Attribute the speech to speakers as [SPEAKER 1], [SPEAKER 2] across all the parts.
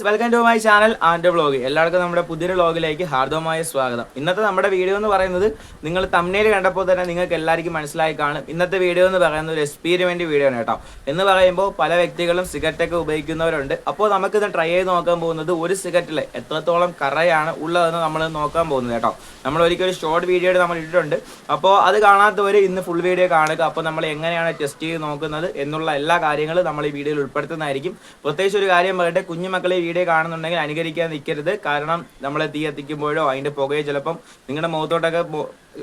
[SPEAKER 1] Welcome to my channel and vlog. എല്ലാവർക്കും നമ്മുടെ പുതിയൊരു വ്ളോഗിലേക്ക് ഹാർദവമായ സ്വാഗതം. ഇന്നത്തെ നമ്മുടെ വീഡിയോ എന്ന് പറയുന്നത് നിങ്ങൾ തംബ്നെയിൽ കണ്ടപ്പോൾ തന്നെ നിങ്ങൾക്ക് എല്ലാവർക്കും മനസ്സിലായി കാണും. ഇന്നത്തെ വീഡിയോ എന്ന് പറയുന്നത് ഒരു എക്സ്പെരിമെന്റ് വീഡിയോ ആണ് കേട്ടോ. എന്ന് പറയുമ്പോൾ പല വ്യക്തികളും സിഗരറ്റൊക്കെ ഉപയോഗിക്കുന്നവരുണ്ട്. അപ്പോൾ നമുക്കിത് ട്രൈ ചെയ്ത് നോക്കാൻ പോകുന്നത് ഒരു സിഗരറ്റിൽ എത്രത്തോളം കറയാണ് ഉള്ളതെന്ന് നമ്മൾ നോക്കാൻ പോകുന്നത് കേട്ടോ. നമ്മൾ ഒരിക്കലും ഷോർട്ട് വീഡിയോ നമ്മൾ ഇട്ടിട്ടുണ്ട്. അപ്പോൾ അത് കാണാത്തവർ ഇന്ന് ഫുൾ വീഡിയോ കാണുക. അപ്പോൾ നമ്മൾ എങ്ങനെയാണ് ടെസ്റ്റ് ചെയ്ത് നോക്കുന്നത് എന്നുള്ള എല്ലാ കാര്യങ്ങളും നമ്മൾ ഈ വീഡിയോയിൽ ഉൾപ്പെടുത്തുന്നതായിരിക്കും. പ്രത്യേകിച്ച് ഒരു കാര്യം പറയട്ടെ, കുഞ്ഞുമക്കളെ വീഡിയോ കാണുന്നുണ്ടെങ്കിൽ അനുകരിക്കാൻ നിൽക്കരുത്. കാരണം നമ്മൾ തീ എത്തിക്കുമ്പോഴോ അതിൻ്റെ പുകയോ ചിലപ്പം നിങ്ങളുടെ മുഖത്തോട്ടൊക്കെ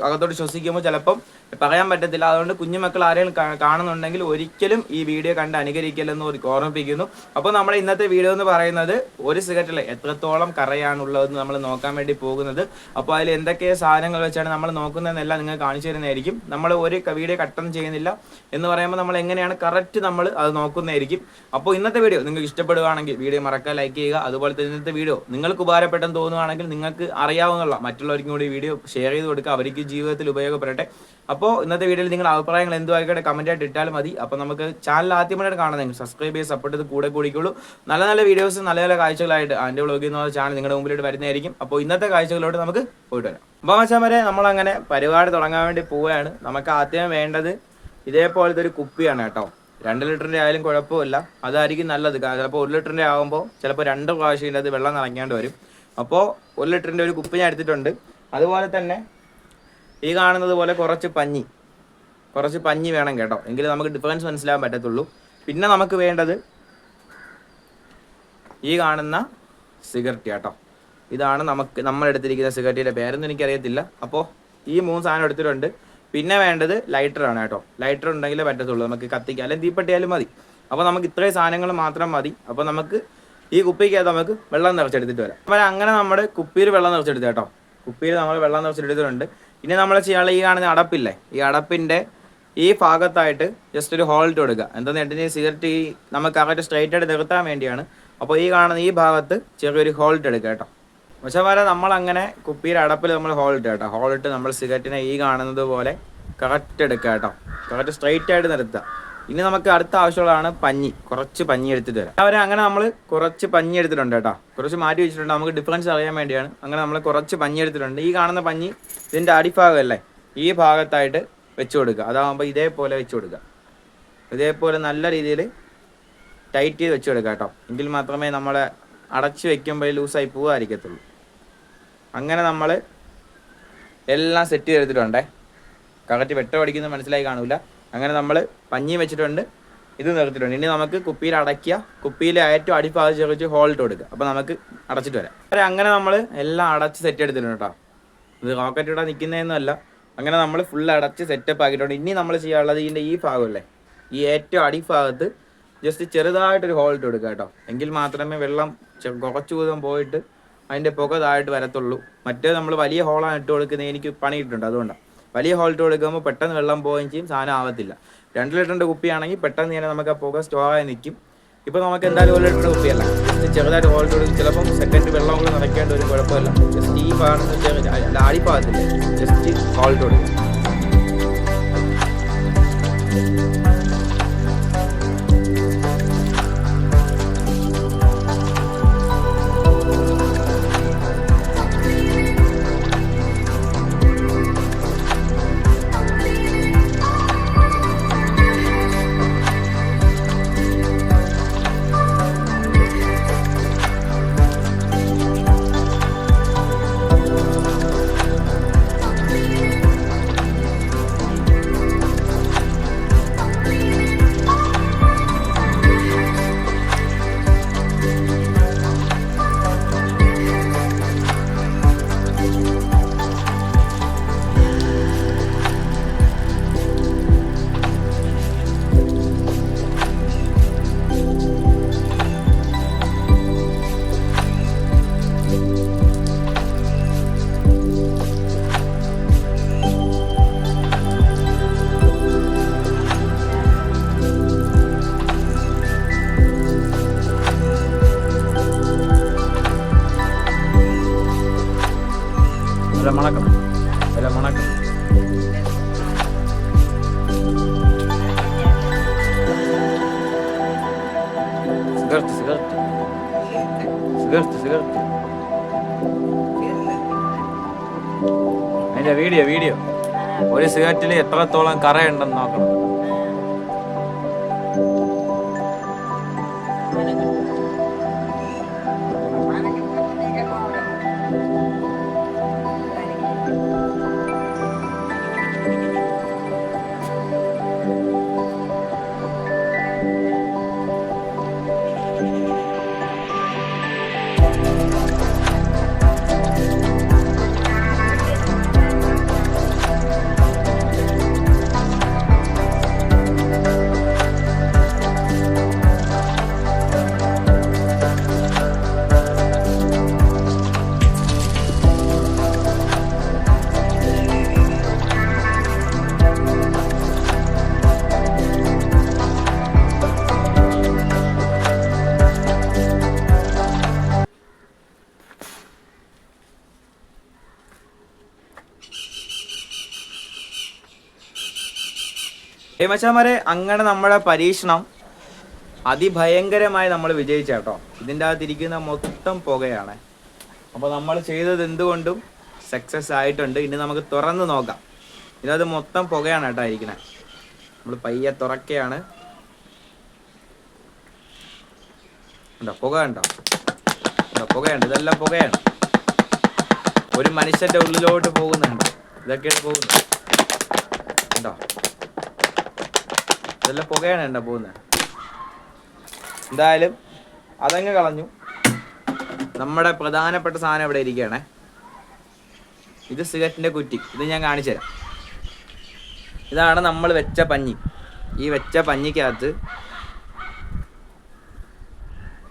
[SPEAKER 1] അകത്തോട്ട് ശ്വസിക്കുമ്പോൾ ചിലപ്പം പറയാൻ പറ്റത്തില്ല. അതുകൊണ്ട് കുഞ്ഞുമക്കൾ ആരെങ്കിലും കാണുന്നുണ്ടെങ്കിൽ ഒരിക്കലും ഈ വീഡിയോ കണ്ട് അനുകരിക്കില്ലെന്ന് ഓർമ്മിപ്പിക്കുന്നു. അപ്പോൾ നമ്മുടെ ഇന്നത്തെ വീഡിയോ എന്ന് പറയുന്നത് ഒരു സിഗരറ്റിൽ എത്രത്തോളം കറയാണുള്ളതെന്ന് നമ്മൾ നോക്കാൻ വേണ്ടി പോകുന്നത്. അപ്പോൾ അതിൽ എന്തൊക്കെ സാധനങ്ങൾ വെച്ചാണ് നമ്മൾ നോക്കുന്നതെന്നെല്ലാം നിങ്ങൾ കാണിച്ചു തരുന്നതായിരിക്കും. നമ്മൾ ഒരു വീഡിയോ കട്ടൊന്നും ചെയ്യുന്നില്ല എന്ന് പറയുമ്പോൾ നമ്മൾ എങ്ങനെയാണ് കറക്റ്റ് നമ്മൾ അത് നോക്കുന്നതായിരിക്കും. അപ്പോൾ ഇന്നത്തെ വീഡിയോ നിങ്ങൾക്ക് ഇഷ്ടപ്പെടുകയാണെങ്കിൽ വീഡിയോ മറക്കാൻ ലൈക്ക് ചെയ്യുക. അതുപോലെ തന്നെ ഇന്നത്തെ വീഡിയോ നിങ്ങൾക്ക് ഉപകാരപ്പെട്ടെന്ന് തോന്നുകയാണെങ്കിൽ നിങ്ങൾക്ക് അറിയാവുന്ന മറ്റുള്ളവർക്കും കൂടി വീഡിയോ ഷെയർ ചെയ്ത് കൊടുക്കുക, അവർക്ക് ജീവിതത്തിൽ ഉപയോഗപ്പെടട്ടെ. അപ്പോൾ ഇന്നത്തെ വീഡിയോയിൽ നിങ്ങൾ അഭിപ്രായങ്ങൾ എന്തുമായിക്കോട്ടെ കമൻറ്റായിട്ട് ഇട്ടാലും മതി. അപ്പോൾ നമുക്ക് ചാനൽ ആദ്യമായിട്ട് കാണുന്നെങ്കിൽ സബ്സ്ക്രൈബ് ചെയ്ത് സപ്പോർട്ട് ചെയ്ത് കൂടെ കൂടിക്കുള്ളൂ. നല്ല നല്ല വീഡിയോസ് നല്ല നല്ല കാഴ്ചകളായിട്ട് ആൻഡ് വ്ളോഗ് എന്ന ചാനൽ നിങ്ങളുടെ മുമ്പിലോട്ട് വരുന്നതായിരിക്കും. അപ്പോൾ ഇന്നത്തെ കാഴ്ചകളിലോട്ട് നമുക്ക് പോയിട്ട് വരാം. അപ്പോൾ മച്ചാൻ വരെ നമ്മളങ്ങനെ പരിപാടി തുടങ്ങാൻ വേണ്ടി പോവുകയാണ്. നമുക്ക് ആദ്യം വേണ്ടത് ഇതേപോലത്തെ ഒരു കുപ്പിയാണ് കേട്ടോ. 2 ലിറ്ററിൻ്റെ ആയാലും കുഴപ്പമില്ല, അതായിരിക്കും നല്ലത്. ചിലപ്പോൾ 1 ലിറ്ററിൻ്റെ ആകുമ്പോൾ ചിലപ്പോൾ 2 പ്രാവശ്യം അത് വെള്ളം നിറയ്ക്കാണ്ട് വരും. അപ്പോൾ 1 ലിറ്ററിൻ്റെ ഒരു കുപ്പി ഞാൻ എടുത്തിട്ടുണ്ട്. അതുപോലെ തന്നെ ഈ കാണുന്നത് പോലെ കുറച്ച് പഞ്ഞി വേണം കേട്ടോ, എങ്കിലും നമുക്ക് ഡിഫറൻസ് മനസ്സിലാക്കാൻ പറ്റത്തുള്ളൂ. പിന്നെ നമുക്ക് വേണ്ടത് ഈ കാണുന്ന സിഗരറ്റ് കേട്ടോ. ഇതാണ് നമ്മൾ എടുത്തിരിക്കുന്ന സിഗരറ്റിൻ്റെ പേരൊന്നും എനിക്കറിയത്തില്ല. അപ്പോൾ ഈ 3 സാധനം എടുത്തിട്ടുണ്ട്. പിന്നെ വേണ്ടത് ലൈറ്ററാണ് കേട്ടോ. ലൈറ്റർ ഉണ്ടെങ്കിലേ പറ്റത്തുള്ളൂ നമുക്ക് കത്തിക്കാൻ, അല്ലെങ്കിൽ തീപ്പെട്ടിയാലും മതി. അപ്പോൾ നമുക്ക് ഇത്രയും സാധനങ്ങൾ മാത്രം മതി. അപ്പോൾ നമുക്ക് ഈ കുപ്പിക്കകത്ത് നമുക്ക് വെള്ളം നിറച്ചെടുത്തിട്ട് വരാം. അപ്പോൾ അങ്ങനെ നമ്മുടെ കുപ്പിയിൽ വെള്ളം നിറച്ചെടുത്ത് കേട്ടോ. കുപ്പിയിൽ നമ്മൾ വെള്ളം നിറച്ചെടുത്തിട്ടുണ്ട്. ഇനി നമ്മൾ ചെയ്യാനുള്ള ഈ കാണുന്ന അടപ്പില്ലേ, ഈ അടപ്പിൻ്റെ ഈ ഭാഗത്തായിട്ട് ജസ്റ്റ് ഒരു ഹോൾട്ട് കൊടുക്കുക. എന്താണെന്ന് വെച്ചിട്ടുണ്ടെങ്കിൽ സിഗരറ്റ് ഈ നമുക്ക് കറക്റ്റ് സ്ട്രൈറ്റ് ആയിട്ട് നിർത്താൻ വേണ്ടിയാണ്. അപ്പോൾ ഈ കാണുന്ന ഈ ഭാഗത്ത് ചെറിയൊരു ഹോൾട്ട് എടുക്കുക കേട്ടോ. പക്ഷേ വരെ നമ്മളങ്ങനെ കുപ്പിയുടെ അടപ്പിൽ നമ്മൾ ഹോൾട്ട് കേട്ടോ. ഹോൾട്ട് നമ്മൾ സിഗരറ്റിനെ ഈ കാണുന്നത് പോലെ കറക്റ്റ് എടുക്കുക കേട്ടോ. കറക്റ്റ് സ്ട്രൈറ്റ് ആയിട്ട് നിർത്തുക. ഇനി നമുക്ക് അടുത്ത ആവശ്യമുള്ളതാണ് കുറച്ച് പഞ്ഞി എടുത്തിട്ട് വരാം. അങ്ങനെ നമ്മൾ കുറച്ച് പഞ്ഞി എടുത്തിട്ടുണ്ട് കേട്ടോ. കുറച്ച് മാറ്റി വെച്ചിട്ടുണ്ട്, നമുക്ക് ഡിഫറൻസ് അറിയാൻ വേണ്ടിയാണ്. അങ്ങനെ നമ്മൾ കുറച്ച് പഞ്ഞി എടുത്തിട്ടുണ്ട്. ഈ കാണുന്ന പഞ്ഞി ഇതിൻ്റെ അടിഭാഗമല്ലേ, ഈ ഭാഗത്തായിട്ട് വെച്ച് കൊടുക്കുക. അതാകുമ്പോൾ ഇതേപോലെ വെച്ച് കൊടുക്കുക. ഇതേപോലെ നല്ല രീതിയിൽ ടൈറ്റ് ചെയ്ത് വെച്ച് കൊടുക്കുക കേട്ടോ. എങ്കിൽ മാത്രമേ നമ്മൾ അടച്ച് വെക്കുമ്പോൾ ലൂസായി പോകാതിരിക്കത്തുള്ളൂ. അങ്ങനെ നമ്മൾ എല്ലാം സെറ്റ് ചെയ്തെടുത്തിട്ടുണ്ടേ. കറക്റ്റ് വെട്ടം അടിക്കുന്നത് മനസ്സിലായി കാണൂല. അങ്ങനെ നമ്മൾ പഞ്ഞി വെച്ചിട്ടുണ്ട്, ഇത് നിർത്തിയിട്ടുണ്ട്. ഇനി നമുക്ക് കുപ്പിയിൽ അടയ്ക്കുക. കുപ്പിയിലെ ഏറ്റവും അടിഭാഗം ചെറിച്ച് ഹോൾട്ട് കൊടുക്കുക. അപ്പോൾ നമുക്ക് അടച്ചിട്ട് വരാം. അങ്ങനെ നമ്മൾ എല്ലാം അടച്ച് സെറ്റ് എടുത്തിട്ടുണ്ട് കേട്ടോ. ഇത് റോക്കറ്റ് ഇവിടെ നിൽക്കുന്നതൊന്നുമല്ല. അങ്ങനെ നമ്മൾ ഫുൾ അടച്ച് സെറ്റപ്പ് ആക്കിയിട്ടുണ്ട്. ഇനി നമ്മൾ ചെയ്യാനുള്ളത് ഇതിൻ്റെ ഈ ഭാഗമല്ലേ, ഈ ഏറ്റവും അടിഭാഗത്ത് ജസ്റ്റ് ചെറുതായിട്ടൊരു ഹോൾട്ട് കൊടുക്കുക കേട്ടോ. എങ്കിൽ മാത്രമേ വെള്ളം കുറച്ച് വീതം പോയിട്ട് അതിൻ്റെ പുക താഴോട്ട് വരത്തുള്ളൂ. മറ്റേ നമ്മൾ വലിയ ഹോളാണ് ഇട്ട് കൊടുക്കുന്നത്, എനിക്ക് പണി കിട്ടുന്നുണ്ട്. അതുകൊണ്ടാണ് വലിയ ഹോൾട്ട് കൊടുക്കുമ്പോൾ പെട്ടെന്ന് വെള്ളം പോവുകയും ചെയ്യും, സാധനം ആവത്തില്ല. 2 ലിറ്ററിൻ്റെ കുപ്പിയാണെങ്കിൽ പെട്ടെന്ന് തന്നെ നമുക്ക് ആ പുക സ്റ്റോറായി നിൽക്കും. ഇപ്പോൾ നമുക്ക് എന്തായാലും 1 ലിറ്ററിൻ്റെ കുപ്പിയല്ല, ചെറുതായിട്ട് ഹോൾട്ട് കൊടുക്കും. ചിലപ്പം സെക്കൻഡ് വെള്ളം കൂടെ നിറയ്ക്കേണ്ട ഒരു കുഴപ്പമില്ല. ജസ്റ്റ് ഈ ഭാഗത്ത് അടിഭാഗത്തില്ല, ജസ്റ്റ് ഹോൾട്ട് കൊടുക്കും. വീഡിയോ വീഡിയോ ഒരു സിഗരറ്റിൽ എത്രത്തോളം കറയുണ്ടെന്ന് നോക്കണം. മച്ചാമാരെ, അങ്ങനെ നമ്മുടെ പരീക്ഷണം അതിഭയങ്കരമായി നമ്മൾ വിജയിച്ചേട്ടോ. ഇതിൻ്റെ അകത്തിരിക്കുന്ന മൊത്തം പുകയാണ്. അപ്പോൾ നമ്മൾ ചെയ്തത് എന്തുകൊണ്ടും സക്സസ് ആയിട്ടുണ്ട്. ഇനി നമുക്ക് തുറന്ന് നോക്കാം. ഇതിനകത്ത് മൊത്തം പുകയാണ് കേട്ടോ ഇരിക്കണേ. നമ്മൾ പയ്യെ തുറക്കുകയാണ്. ഉണ്ടോ പുക? ഉണ്ടോ പുകയുണ്ട്. ഇതെല്ലാം പുകയാണ്. ഒരു മനുഷ്യന്റെ ഉള്ളിലോട്ട് പോകുന്നുണ്ട്. ഇതൊക്കെയാണ് പോകുന്നത്. ഉണ്ടോ? ഇതെല്ലാം പുകയാണ് ഉണ്ടോ പോകുന്നത്. എന്തായാലും അതങ്ങ് കളഞ്ഞു. നമ്മുടെ പ്രധാനപ്പെട്ട സാധനം ഇവിടെ ഇരിക്കുകയാണേ. ഇത് സിഗരറ്റിന്റെ കുറ്റി. ഇത് ഞാൻ കാണിച്ചു തരാം. ഇതാണ് നമ്മൾ വെച്ച പഞ്ഞി. ഈ വെച്ച പഞ്ഞിക്കകത്ത്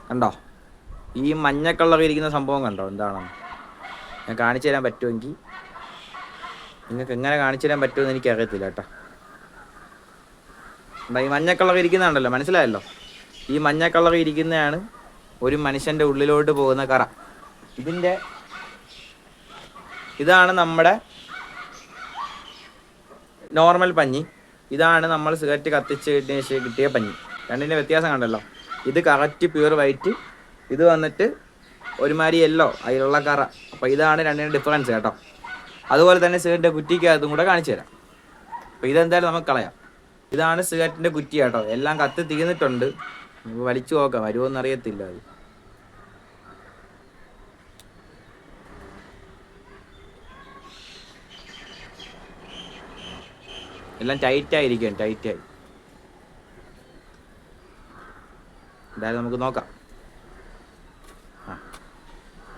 [SPEAKER 1] കണ്ടോ ഈ മഞ്ഞ കളർ ഇരിക്കുന്ന സംഭവം കണ്ടോ എന്താണെന്ന് ഞാൻ കാണിച്ചു തരാൻ പറ്റുമെങ്കിൽ. നിങ്ങൾക്ക് എങ്ങനെ കാണിച്ചു തരാൻ പറ്റുമെന്ന് എനിക്കറിയത്തില്ല കേട്ടോ. ഈ മഞ്ഞ കളർ ഇരിക്കുന്നുണ്ടല്ലോ, മനസ്സിലായല്ലോ. ഈ മഞ്ഞ കളർ ഇരിക്കുന്നതാണ് ഒരു മനുഷ്യൻ്റെ ഉള്ളിലോട്ട് പോകുന്ന കറ. ഇതാണ് നമ്മുടെ നോർമൽ പഞ്ഞി. ഇതാണ് നമ്മൾ സിഗരറ്റ് കത്തിച്ച് കിട്ടിയ പഞ്ഞി. രണ്ടിൻ്റെ വ്യത്യാസം കണ്ടല്ലോ. ഇത് കറക്റ്റ് പ്യൂർ വൈറ്റ്, ഇത് വന്നിട്ട് ഒരുമാതിരി യെല്ലോ അതിലുള്ള കറ. അപ്പോൾ ഇതാണ് രണ്ടിൻ്റെ ഡിഫറൻസ് കേട്ടോ. അതുപോലെ തന്നെ സിഗരറ്റിൻ്റെ കുറ്റിക്കകത്തും കൂടെ കാണിച്ചു തരാം. അപ്പോൾ ഇതെന്തായാലും നമുക്ക് കളയാം. ഇതാണ് സിഗരറ്റിൻ്റെ കുറ്റി കേട്ടോ. എല്ലാം കത്തി തീർന്നിട്ടുണ്ട്. നമുക്ക് വലിച്ചു നോക്കാം, വരുമോയെന്ന് അറിയത്തില്ല. അത് എല്ലാം ടൈറ്റായിരിക്കും, ടൈറ്റായി. എന്തായാലും നമുക്ക് നോക്കാം.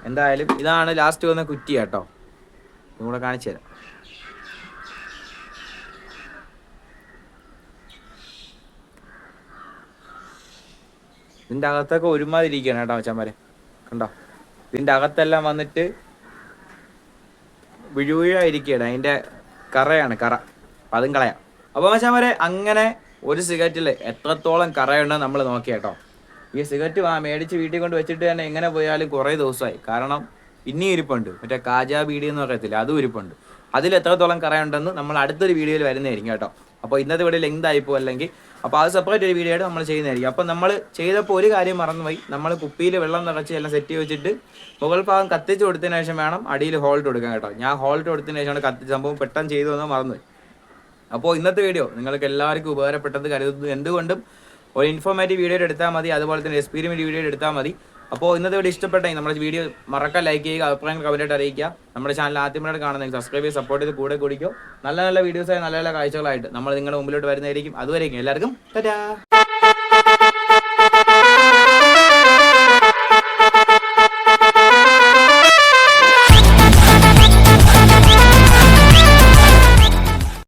[SPEAKER 1] എന്തായാലും ഇതാണ് ലാസ്റ്റ് വന്ന കുറ്റി കേട്ടോ. ഇതുകൂടെ കാണിച്ചു തരാം. ഇതിൻ്റെ അകത്തൊക്കെ ഒരുമാതിരിക്കുകയാണ് കേട്ടോ മച്ചാന്മാരെ. കണ്ടോ ഇതിൻ്റെ അകത്തെല്ലാം വന്നിട്ട് വിഴുവിഴായിരിക്കുകയാണ്. അതിൻ്റെ കറയാണ് കറ. അപ്പം അതും കളയാം. അപ്പോൾ മച്ചാന്മാരെ, അങ്ങനെ ഒരു സിഗരറ്റിൽ എത്രത്തോളം കറയുണ്ടെന്ന് നമ്മൾ നോക്കി കേട്ടോ. ഈ സിഗരറ്റ് മേടിച്ച് വീട്ടിൽ കൊണ്ട് വെച്ചിട്ട് തന്നെ എങ്ങനെ പോയാലും കുറേ ദിവസമായി. കാരണം ഇനിയും ഇരിപ്പുണ്ട്. മറ്റേ കാജാ ബീഡി എന്ന് പറയത്തില്ല, അതും ഇരിപ്പുണ്ട്. അതിൽ എത്രത്തോളം കറയുണ്ടെന്ന് നമ്മൾ അടുത്തൊരു വീഡിയോയിൽ വരുന്നതായിരിക്കും കേട്ടോ. അപ്പോൾ ഇന്നത്തെ വീഡിയോ ലെങ്ത് ആയിപ്പോൾ അല്ലെങ്കിൽ അപ്പോൾ അത് സെപ്പറേറ്റ് ഒരു വീഡിയോ ആയിട്ട് നമ്മൾ ചെയ്യുന്നതായിരിക്കും. അപ്പോൾ നമ്മൾ ചെയ്തപ്പോൾ ഒരു കാര്യം മറന്നുപോയി. നമ്മൾ കുപ്പിയിൽ വെള്ളം നിറച്ച് എല്ലാം സെറ്റ് വെച്ചിട്ട് മുകൾ ഭാഗം കത്തിച്ച് കൊടുത്തതിന് ശേഷം വേണം അടിയിൽ ഹോൾട്ട് കൊടുക്കാൻ കേട്ടോ. ഞാൻ ഹോൾട്ട് കൊടുത്തതിന് ശേഷമാണ് കത്തിച്ച സംഭവം പെട്ടെന്ന് ചെയ്തു വന്നാൽ മറന്നുപോയി. അപ്പോൾ ഇന്നത്തെ വീഡിയോ നിങ്ങൾക്ക് എല്ലാവർക്കും ഉപകാരപ്പെട്ടത് കരുതുന്നു. എന്തുകൊണ്ടും ഒരു ഇൻഫോർമേറ്റീവ് വീഡിയോ എടുത്താൽ മതി, അതുപോലെ തന്നെ എക്സ്പീരിമെൻറ്റ് വീഡിയോ എടുത്താൽ മതി. അപ്പോൾ ഇന്നത്തെ വീഡിയോ ഇഷ്ടപ്പെട്ടെങ്കിൽ നമ്മുടെ വീഡിയോ മറക്കാൻ ലൈക്ക് ചെയ്യുക, അഭിപ്രായങ്ങൾ കമൻറ്റായിട്ട് അറിയിക്കുക. നമ്മുടെ ചാനൽ ആദ്യമായിട്ട് കാണുന്നെങ്കിൽ സബ്സ്ക്രൈബ് ചെയ്ത് സപ്പോർട്ട് ചെയ്ത് കൂടെ കൂടിക്കോ. നല്ല നല്ല വീഡിയോസായി നല്ല നല്ല കാഴ്ചകളായിട്ട് നമ്മൾ നിങ്ങളുടെ മുമ്പിലോട്ട് വരുന്നതായിരിക്കും. അതുവരെയും എല്ലാവർക്കും ടാറ്റാ.